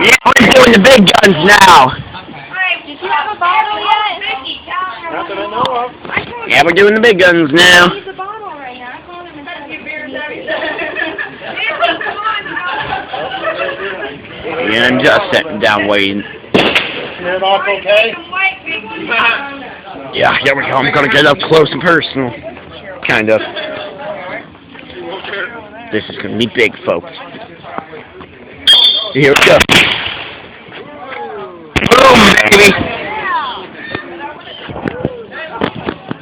Yeah, we're doing the big guns now. Did you have a bottle yet? Not that I know of. Yeah, we're doing the big guns now. He's a bottle right now. I called him and said Yeah, I'm just sitting down waiting. You're not okay? Yeah, here we go. I'm gonna get up close and personal. Kind of. This is gonna be big, folks. Here we go. Boom, baby.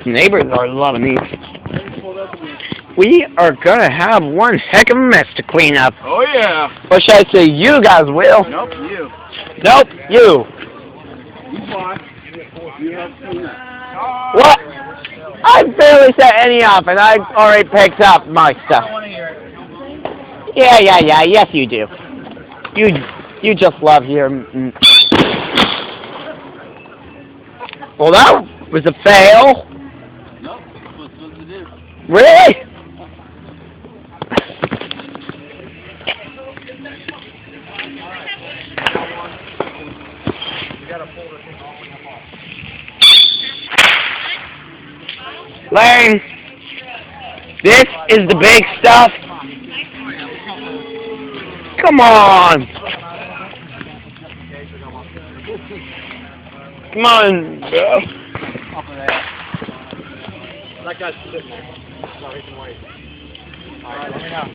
Neighbors are loving these. We are gonna have one heck of a mess to clean up. Oh, yeah. Or should I say, you guys will? Nope, you. Nope, you. You fought. You have seen that. What? I barely set any up, and I already picked up my stuff. Yeah, yes you do. You just love your... Well, that was a fail. Nope, that's what to do. Really? Lane, this is the big stuff. Come on. Come on, bro. That guy's sitting there. That's not even waiting. All right, let me know.